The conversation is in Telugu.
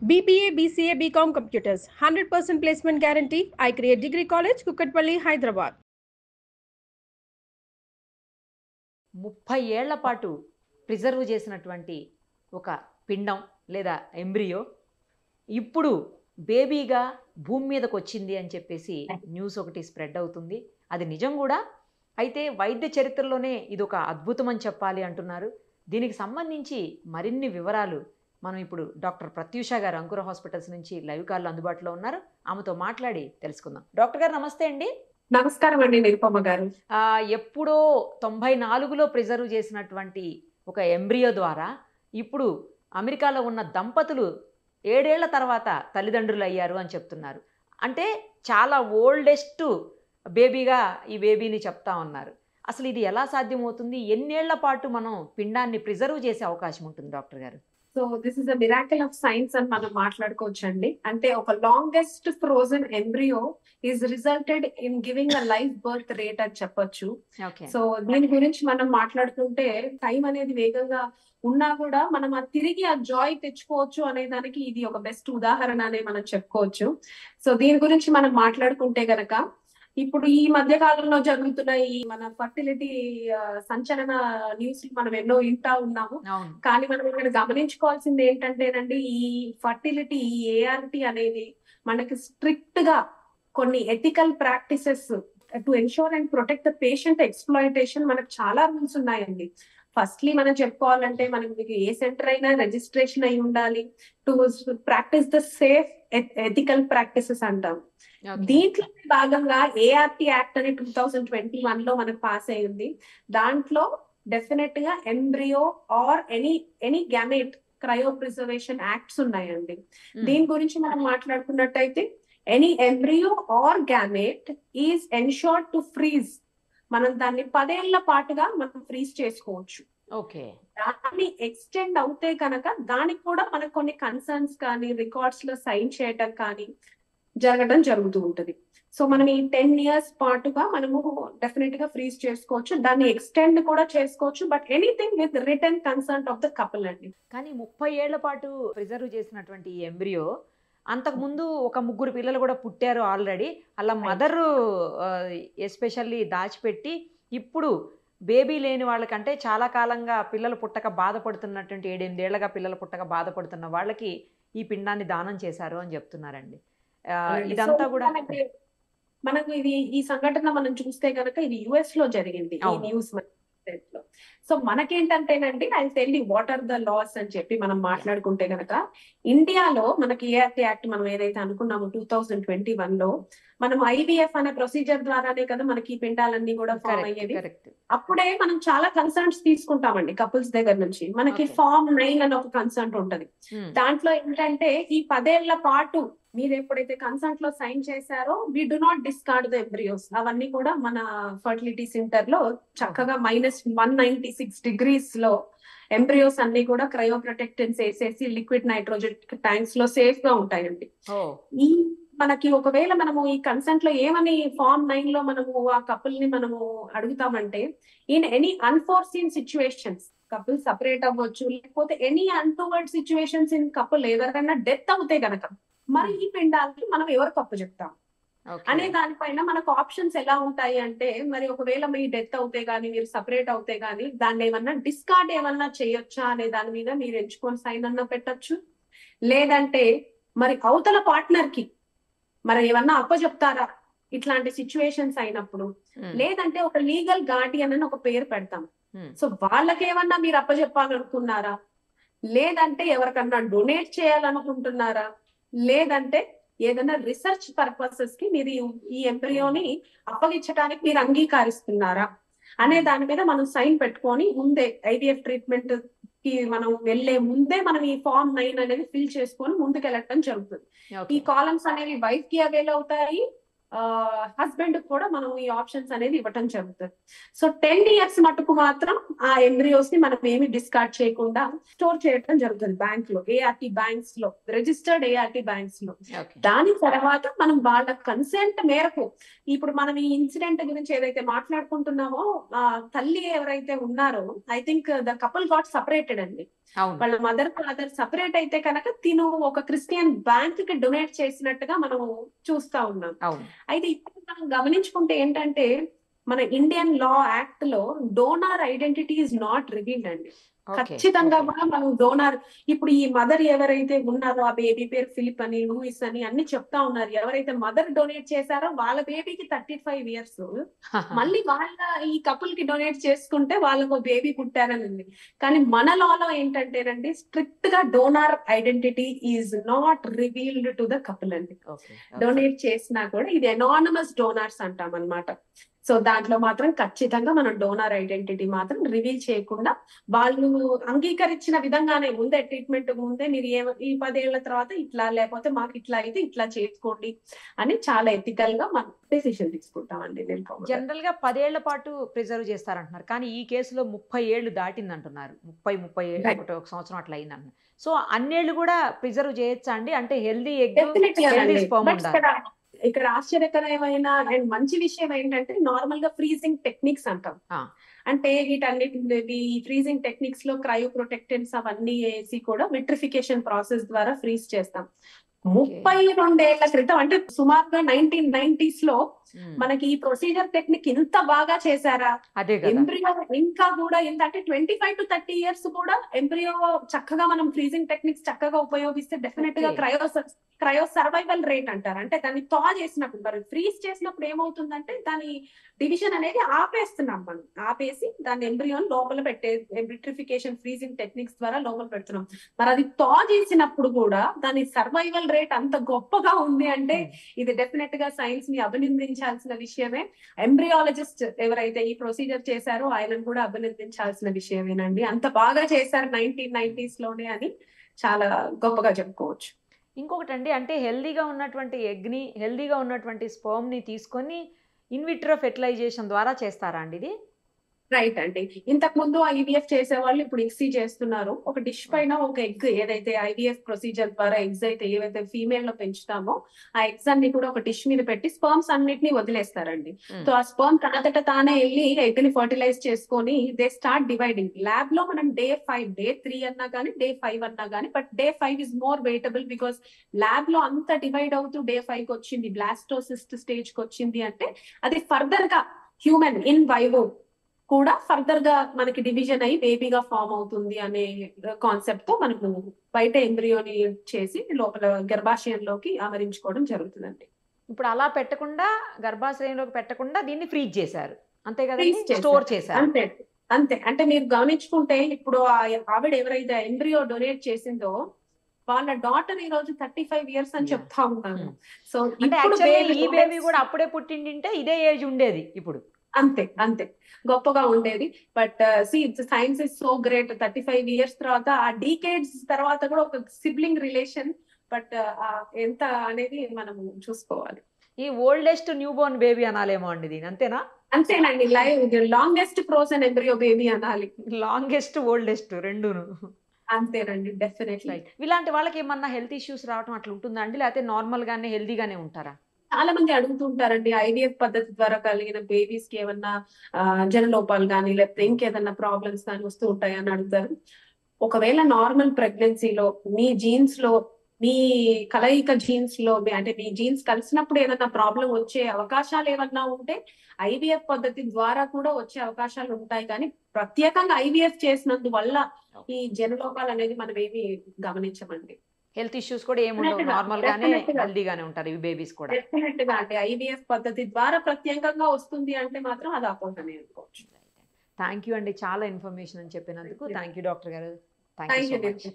BBA, BCA, BCom Computers, 100% placement guarantee. I create Degree College, Kukatpalli, Hyderabad. 30 ఏళ్ల పాటు ప్రిజర్వ్ చేసినటువంటి ఒక పిండం లేదా ఎంబ్రియో ఇప్పుడు బేబీగా భూమి మీదకి వచ్చింది అని చెప్పేసి న్యూస్ ఒకటి స్ప్రెడ్ అవుతుంది. అది నిజం కూడా. అయితే వైద్య చరిత్రలోనే ఇది ఒక అద్భుతం అని చెప్పాలి అంటున్నారు. దీనికి సంబంధించి మరిన్ని వివరాలు మనం ఇప్పుడు డాక్టర్ ప్రత్యూష గారు అంకుర హాస్పిటల్స్ నుంచి లైవ్ కాల్లో అందుబాటులో ఉన్నారు. ఆమెతో మాట్లాడి తెలుసుకుందాం. డాక్టర్ గారు నమస్తే అండి. నమస్కారం అండి నిరుపమ గారు. ఎప్పుడో 94లో ప్రిజర్వ్ చేసినటువంటి ఒక ఎంబ్రియో ద్వారా ఇప్పుడు అమెరికాలో ఉన్న దంపతులు 7 ఏళ్ల తర్వాత తల్లిదండ్రులు అయ్యారు అని చెప్తున్నారు. అంటే చాలా ఓల్డెస్ట్ బేబీగా ఈ బేబీని చెప్తా ఉన్నారు. అసలు ఇది ఎలా సాధ్యమవుతుంది? ఎన్నేళ్ల పాటు మనం పిండాన్ని ప్రిజర్వ్ చేసే అవకాశం ఉంటుంది డాక్టర్ గారు? So this is a miracle of science అని మనం మాట్లాడుకోవచ్చు అండి. అంటే ఒక longest frozen embryo is resulted in giving a life birth rate అని చెప్పొచ్చు. సో దీని గురించి మనం మాట్లాడుకుంటే టైం అనేది వేగంగా ఉన్నా కూడా మనం తిరిగి ఆ జాయ్ తెచ్చుకోవచ్చు అనే దానికి ఇది ఒక బెస్ట్ ఉదాహరణ అనే మనం చెప్పుకోవచ్చు. సో దీని గురించి మనం మాట్లాడుకుంటే గనక ఇప్పుడు ఈ మధ్య కాలంలో జరుగుతున్న ఈ మన ఫర్టిలిటీ సంచలన న్యూస్ మనం ఎన్నో వింటా ఉన్నాము. కానీ మనం ఇక్కడ గమనించుకోవాల్సింది ఏంటంటేనండి, ఈ ఫర్టిలిటీ ఈ ఏఆర్టీ అనేది మనకి స్ట్రిక్ట్ గా కొన్ని ethical practices to ensure and protect the patient exploitation మనకు చాలా రూల్స్ ఉన్నాయండి. ఫస్ట్లీ మనం చెప్పుకోవాలంటే మనకి ఏ సెంటర్ అయినా రిజిస్ట్రేషన్ అయి ఉండాలి to practice the safe ethical practices అంటాం. దీంట్లో భాగంగా ఏఆర్టీ యాక్ట్ అని 2021 లో మనకు పాస్ అయ్యింది. దాంట్లో డెఫినెట్ గా embryo or any gamete cryopreservation acts ఉన్నాయండి. దీని గురించి మనం మాట్లాడుకున్నట్టయితే any embryo or gamete is ensured to freeze. మనం దాన్ని 10 ఏళ్ల పాటుగా మనం ఫ్రీజ్ చేసుకోవచ్చు. ఓకే, దాన్ని ఎక్స్టెండ్ అవుతే కనుక దానికి కూడా మనకు కొన్ని కన్సర్న్స్ కానీ రికార్డ్స్ లో సైన్ చేయటం కానీ జరగడం జరుగుతూ ఉంటది. సో మనం ఈ 10 years పాటుగా మనము డెఫినెట్ గా ఫ్రీజ్ చేసుకోవచ్చు, దాన్ని ఎక్స్టెండ్ కూడా చేసుకోవచ్చు, but anything with written consent of the couple అండి. కానీ 30 ఏళ్ల పాటు ప్రిజర్వ్ చేసినటువంటి ఈ ఎంబ్రియో అంతకు ముందు ఒక 3 పిల్లలు కూడా పుట్టారు ఆల్రెడీ. అలా మదర్ ఎస్పెషల్లీ దాచిపెట్టి ఇప్పుడు బేబీ లేని వాళ్ళకంటే చాలా కాలంగా పిల్లలు పుట్టక బాధపడుతున్నటువంటి 7-8 ఏళ్లగా పిల్లలు పుట్టక బాధపడుతున్న వాళ్ళకి ఈ పిండాన్ని దానం చేశారు అని చెప్తున్నారండి. ఇదంతా కూడా మనకు ఈ సంఘటన మనం చూస్తే కనుక ఇది యుఎస్ లో జరిగింది ఈ న్యూస్ లో. సో మనకేంటంటేనండి I tell you what are the laws అని చెప్పి మనం మాట్లాడుకుంటే కనుక ఇండియాలో మనకి ఏఆర్టీ యాక్ట్ మనం ఏదైతే అనుకున్నామో 2021 లో మనం ఐవీఎఫ్ అనే ప్రొసీజర్ ద్వారానే కదా మనకి ఈ పిండాలన్నీ కూడా ఫామ్ అయ్యేది. అప్పుడే మనం చాలా కన్సర్న్స్ తీసుకుంటామండి కపుల్స్ దగ్గర నుంచి. మనకి ఫామ్ 9 అని ఒక కన్సర్న్ ఉంటది. దాంట్లో ఏంటంటే ఈ 10 ఏళ్ల పాటు మీరు ఎప్పుడైతే కన్సర్ట్ లో సైన్ చేశారో we do not discard the embryos. అవన్నీ కూడా మన ఫర్టిలిటీ సెంటర్ లో చక్కగా -196 degrees లో ఎంబ్రియోస్ అన్ని కూడా క్రయో ప్రొటెక్టెన్స్ వేసేసి లిక్విడ్ నైట్రోజన్ ట్యాంక్స్ లో సేఫ్ గా ఉంటాయండి. ఈ మనకి ఒకవేళ మనము ఈ కన్సెంట్ లో ఏమని ఫార్మ్ 9 లో మనము ఆ కపుల్ ని మనము అడుగుతామంటే in any unforeseen situations couple separate అవ్వచ్చు, లేకపోతే any untoward situations in couple ఎవరికైనా డెత్ అవుతే గనక మరి ఈ పిండాలకి మనం ఎవరికి అప్పు చెప్తాం అనే దానిపైన మనకు ఆప్షన్స్ ఎలా ఉంటాయి అంటే, మరి ఒకవేళ మీ డెత్ అవుతే గానీ మీరు సపరేట్ అవుతే గానీ దాన్ని ఏమన్నా డిస్కార్డ్ ఏమన్నా చేయొచ్చా అనే దాని మీద మీరు ఎంచుకొని సైన్ అన్నా పెట్టచ్చు. లేదంటే మరి అవతల పార్ట్నర్ కి మరి ఏమన్నా అప్పచెప్తారా ఇట్లాంటి సిచ్యువేషన్స్ అయినప్పుడు. లేదంటే ఒక లీగల్ గార్డియన్ అని ఒక పేరు పెడతాం. సో వాళ్ళకేమన్నా మీరు అప్పచెప్పాలనుకున్నారా, లేదంటే ఎవరికన్నా డొనేట్ చేయాలనుకుంటున్నారా, లేదంటే ఏదైనా రీసెర్చ్ పర్పసెస్ కి మీరు ఈ ఎంబ్రియోని అప్పగించడానికి మీరు అంగీకరిస్తున్నారా అనే దాని మీద మనం సైన్ పెట్టుకొని ముందే ఐవీఎఫ్ ట్రీట్మెంట్ కి మనం వెళ్లే ముందే మనం ఈ ఫార్మ్ 9 అనేది ఫిల్ చేసుకొని ముందుకు వెళ్ళటం జరుగుతుంది. ఈ కాలమ్స్ అనేవి వైఫ్ కి అవైల్ అవుతాయి, హస్బెండ్ కూడా మనం ఈ ఆప్షన్స్ అనేది ఇవ్వటం జరుగుతుంది. సో 10 years మటుకు మాత్రం ఆ ఎంబ్రియోస్ ని మనం ఏమి డిస్కార్డ్ చేయకుండా స్టోర్ చేయడం జరుగుతుంది బ్యాంక్ లో, ART బ్యాంక్స్ లో, రిజిస్టర్డ్ ART బ్యాంక్స్ లో. దాని తర్వాత మనం వాళ్ళ కన్సెంట్ మేరకు, ఇప్పుడు మనం ఈ ఇన్సిడెంట్ గురించి ఏదైతే మాట్లాడుకుంటున్నామో, తల్లి ఎవరైతే ఉన్నారో I think the couple got separated అండి. వాళ్ళ మదర్ ఫాదర్ సపరేట్ అయితే కనుక తిను ఒక క్రిస్టియన్ బ్యాంక్ కి డొనేట్ చేసినట్టుగా మనం చూస్తా ఉన్నాం. అయితే ఇప్పుడు మనం గమనించుకుంటే ఏంటంటే, మన ఇండియన్ లా యాక్ట్ లో donor identity is not revealed అండి. ఖచ్చితంగా కూడా మనం డోనార్, ఇప్పుడు ఈ మదర్ ఎవరైతే ఉన్నారో ఆ బేబీ పేరు ఫిలిప్ అని, లూయిస్ అని అన్ని చెప్తా ఉన్నారు. ఎవరైతే మదర్ డొనేట్ చేశారో వాళ్ళ బేబీకి 35 years, మళ్ళీ వాళ్ళ ఈ కపుల్ కి డొనేట్ చేసుకుంటే వాళ్ళకు బేబీ పుట్టారని ఉంది. కానీ మన లాలో ఏంటంటేనండి, స్ట్రిక్ట్ గా donor identity is not revealed to the couple అండి. డొనేట్ చేసినా కూడా ఇది అనానమస్ డోనార్స్ అంటాం అన్నమాట. సో దాంట్లో మాత్రం ఖచ్చితంగా మనం డోనార్ ఐడెంటిటీ మాత్రం రివీల్ చేయకుండా, వాళ్ళు అంగీకరించిన విధంగానే ముందే ట్రీట్మెంట్ ముందే మీరు ఈ 10 ఏళ్ల తర్వాత ఇట్లా, లేకపోతే మాకు ఇట్లా అయితే ఇట్లా చేసుకోండి అని చాలా ఎథికల్ గా మనం డెసిషన్ తీసుకుంటామండి. జనరల్ గా 10 ఏళ్ల పాటు ప్రిజర్వ్ చేస్తారంటున్నారు, కానీ ఈ కేసులో 30 ఏళ్ళు దాటింది అంటున్నారు. 30 ఏళ్ళు, ఒక సంవత్సరం అట్లా అయింది అంటున్నారు. సో అన్నేళ్ళు కూడా ప్రిజర్వ్ చేయొచ్చా అండి? అంటే హెల్దీ ఎగ్, హెల్దీ స్పర్మ్ ఉండాలి. ఇక్కడ ఆశ్చర్యకరమైన అండ్ మంచి విషయం ఏంటంటే, నార్మల్ గా ఫ్రీజింగ్ టెక్నిక్స్ అంటాం. అంటే వీటన్నిటి ఫ్రీజింగ్ టెక్నిక్స్ లో క్రయో ప్రొటెక్టెంట్స్ అవన్నీ వేసి కూడా విట్రిఫికేషన్ ప్రాసెస్ ద్వారా ఫ్రీజ్ చేస్తాం. 32 ఏళ్ల క్రితం, అంటే సుమారుగా 1990s లో మనకి ఈ ప్రొసీజర్ టెక్నిక్ ఇంత బాగా చేశారా? ఎంబ్రియో ఇంకా కూడా ఏంటంటే 25 to 30 years కూడా ఎంబ్రియో చక్కగా మనం ఫ్రీజింగ్ టెక్నిక్స్ చక్కగా ఉపయోగిస్తే డెఫినెట్ గా క్రయో సర్వైవల్ రేట్ అంటారు. అంటే దాన్ని థా చేసినప్పుడు, మరి ఫ్రీజ్ చేసినప్పుడు ఏమవుతుందంటే దాని డివిజన్ అనేది ఆపేస్తున్నాం మనం. ఆపేసి దాన్ని ఎంబ్రియోని లోపల పెట్టే విట్రిఫికేషన్ ఫ్రీజింగ్ టెక్నిక్స్ ద్వారా లోపల పెడుతున్నాం. మరి అది థా చేసినప్పుడు కూడా దాని సర్వైవల్ రేట్ అంత గొప్పగా ఉంది అంటే ఇది డెఫినెట్ గా సైన్స్ ని అభినందించాల్సిన విషయమే. ఎంబ్రియాలజిస్ట్ ఎవరైతే ఈ ప్రొసీజర్ చేశారో ఆయనను కూడా అభినందించాల్సిన విషయమేనండి. అంత బాగా చేశారు 1990s లోనే అని చాలా గొప్పగా చెప్పుకోవచ్చు. ఇంకొకటి అండి, అంటే హెల్దీగా ఉన్నటువంటి ఎగ్ని, హెల్దీగా ఉన్నటువంటి స్పర్మ్ని తీసుకొని ఇన్విట్రో ఫెర్టిలైజేషన్ ద్వారా చేస్తారా అండి ఇది? రైట్ అండి. ఇంతకు ముందు IVF చేసేవాళ్ళు ఇప్పుడు ICSI చేస్తున్నారు. ఒక డిష్ పైన ఒక ఎగ్, ఏదైతే IVF ప్రొసీజర్ ద్వారా ఎగ్స్ అయితే ఏవైతే ఫీమేల్ లో పెంచుతామో ఆ ఎగ్స్ అన్ని కూడా ఒక డిష్ మీద పెట్టి స్పర్మ్స్ అన్నిటిని వదిలేస్తారండి. సో ఆ స్పర్మ్ తనంతట తానే వెళ్ళి ఎగ్ ని ఫర్టిలైజ్ చేసుకొని దే స్టార్ట్ డివైడింగ్. ల్యాబ్ లో మనం day 5, day 3 అన్నా కానీ day 5 అన్నా కానీ, but day 5 is more weightable because lab లో అంత డివైడ్ అవుతూ day 5 కి వచ్చింది, బ్లాస్టోసిస్ట్ స్టేజ్ కి వచ్చింది అంటే అది ఫర్దర్ గా హ్యూమన్ ఇన్ వైవో కూడా ఫర్దర్ గా మనకి డివిజన్ అయ్యి బేబీగా ఫామ్ అవుతుంది అనే కాన్సెప్ట్ తో మనము బయట ఎంబ్రియోని చేసి లోపల గర్భాశయంలోకి అమరించుకోవడం జరుగుతుందండి. ఇప్పుడు అలా పెట్టకుండా, గర్భాశయంలోకి పెట్టకుండా దీన్ని ఫ్రీజ్ చేశారు, అంతే కదా, స్టోర్ చేశారు. అంతే అంతే. అంటే మీరు గమనించుకుంటే ఇప్పుడు ఆవిడ ఎవరైతే ఎంబ్రియో డొనేట్ చేసిందో వాళ్ళ డాటర్ ఈ రోజు 35 years అని చెప్తా ఉన్నాను. సో ఈ బేబీ కూడా అప్పుడే పుట్టిండింటే ఇదే ఏజ్ ఉండేది ఇప్పుడు. అంతే అంతే గొప్పగా ఉండేది. But science is so great. 35 years తర్వాత, ఆ డీకేడ్స్ తర్వాత కూడా ఒక సిబ్లింగ్ రిలేషన్, బట్ ఎంత అనేది మనం చూసుకోవాలి. ఈ ఓల్డెస్ట్ న్యూ బోర్న్ బేబీ అనాలేమో అండి దీని, అంతేనా? అంతేనండి. లాంగెస్ట్ ఫ్రోజన్ ఎంబ్రియో బేబీ అనాలి. లాంగెస్ట్, ఓల్డెస్ట్ రెండును అంతేనండి, డెఫినెట్లీ. ఇలాంటి వాళ్ళకి ఏమన్నా హెల్త్ ఇష్యూస్ రావడం అట్లా ఉంటుందా అండి, లేకపోతే నార్మల్ గానే హెల్దీగానే ఉంటారా? చాలా మంది అడుగుతుంటారండి, IVF పద్ధతి ద్వారా కలిగిన బేబీస్ కి ఏమన్నా జనలోపాలు కానీ లేకపోతే ఇంకేదన్నా ప్రాబ్లమ్స్ కానీ వస్తూ ఉంటాయని అడుగుతారు. ఒకవేళ నార్మల్ ప్రెగ్నెన్సీలో మీ జీన్స్ లో, మీ కలయిక జీన్స్ లో, అంటే మీ జీన్స్ కలిసినప్పుడు ఏదన్నా ప్రాబ్లం వచ్చే అవకాశాలు ఏమన్నా ఉంటే IVF పద్ధతి ద్వారా కూడా వచ్చే అవకాశాలు ఉంటాయి. కానీ ప్రత్యేకంగా IVF చేసినందువల్ల ఈ జనలోపాలు అనేది మనం ఏమి గమనించమండి. హెల్త్ ఇష్యూస్ కూడా ఏముండవు, నార్మల్ గానే హెల్దీగానే ఉంటారు ఈ బేబీస్ కూడా. డెఫినెట్ గా అంటే IVF పద్ధతి ద్వారా ప్రత్యేకంగా వస్తుంది అంటే మాత్రం అది అపోహనే అనుకోవచ్చు. థ్యాంక్ యూ అండి, చాలా ఇన్ఫర్మేషన్ అని చెప్పినందుకు. థ్యాంక్ యూ డాక్టర్ గారు. Thank you so much.